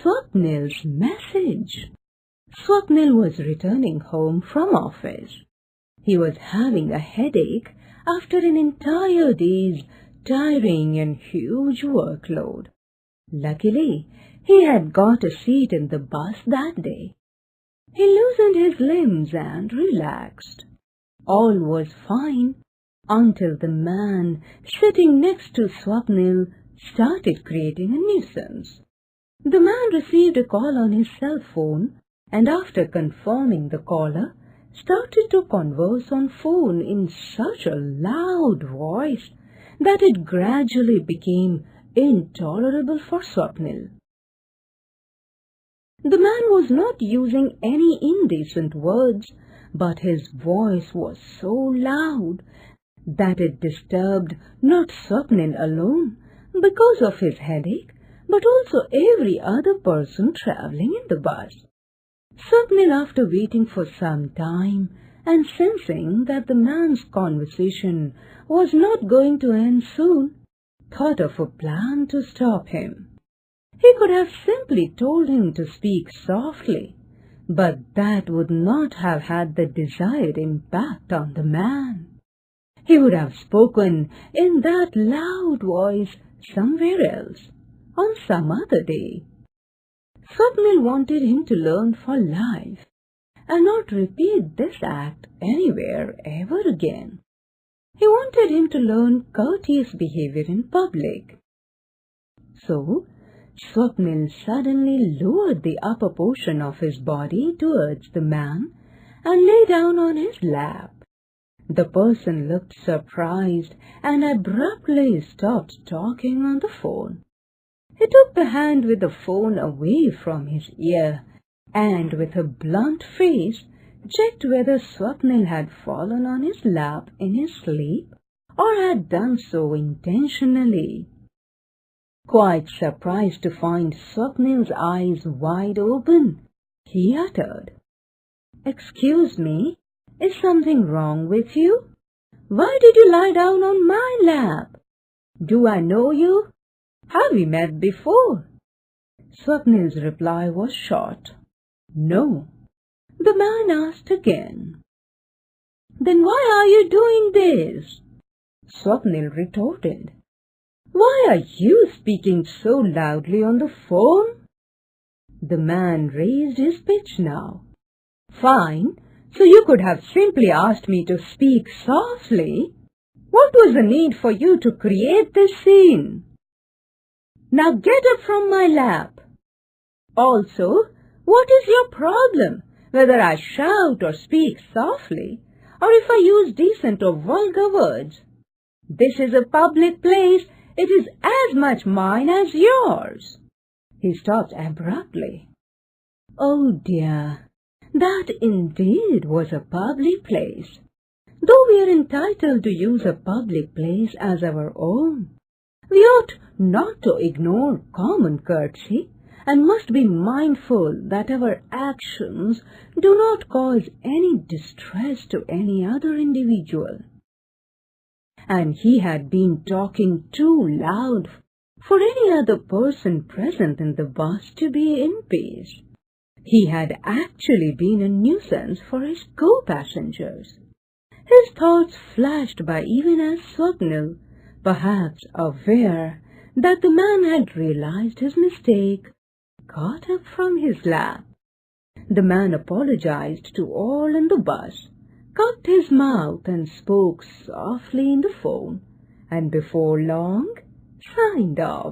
Swapnil's message. Swapnil was returning home from office. He was having a headache after an entire day's tiring and huge workload. Luckily, he had got a seat in the bus that day. He loosened his limbs and relaxed. All was fine until the man sitting next to Swapnil started creating a nuisance. The man received a call on his cell phone and after confirming the caller, started to converse on phone in such a loud voice that it gradually became intolerable for Swapnil. The man was not using any indecent words, but his voice was so loud that it disturbed not Swapnil alone because of his headache, but also every other person traveling in the bus. Swapnil, after waiting for some time and sensing that the man's conversation was not going to end soon, thought of a plan to stop him. He could have simply told him to speak softly, but that would not have had the desired impact on the man. He would have spoken in that loud voice somewhere else, on some other day. Swapnil wanted him to learn for life and not repeat this act anywhere ever again. He wanted him to learn courteous behavior in public. So, Swapnil suddenly lowered the upper portion of his body towards the man and lay down on his lap. The person looked surprised and abruptly stopped talking on the phone. He took the hand with the phone away from his ear and with a blunt face checked whether Swapnil had fallen on his lap in his sleep or had done so intentionally. Quite surprised to find Swapnil's eyes wide open, he uttered, "Excuse me, is something wrong with you? Why did you lie down on my lap? Do I know you? Have we met before?" Swapnil's reply was short, "No." The man asked again, "Then why are you doing this?" Swapnil retorted, "Why are you speaking so loudly on the phone?" The man raised his pitch now. "Fine, so you could have simply asked me to speak softly. What was the need for you to create this scene? Now get up from my lap. Also, what is your problem, whether I shout or speak softly, or if I use decent or vulgar words? This is a public place. It is as much mine as yours." He stopped abruptly. Oh dear, that indeed was a public place. Though we are entitled to use a public place as our own, we ought not to ignore common courtesy and must be mindful that our actions do not cause any distress to any other individual. And he had been talking too loud for any other person present in the bus to be in peace. He had actually been a nuisance for his co-passengers. His thoughts flashed by even as Swapnil, perhaps aware that the man had realized his mistake, got up from his lap. The man apologized to all in the bus, cupped his mouth and spoke softly in the phone, and before long signed off.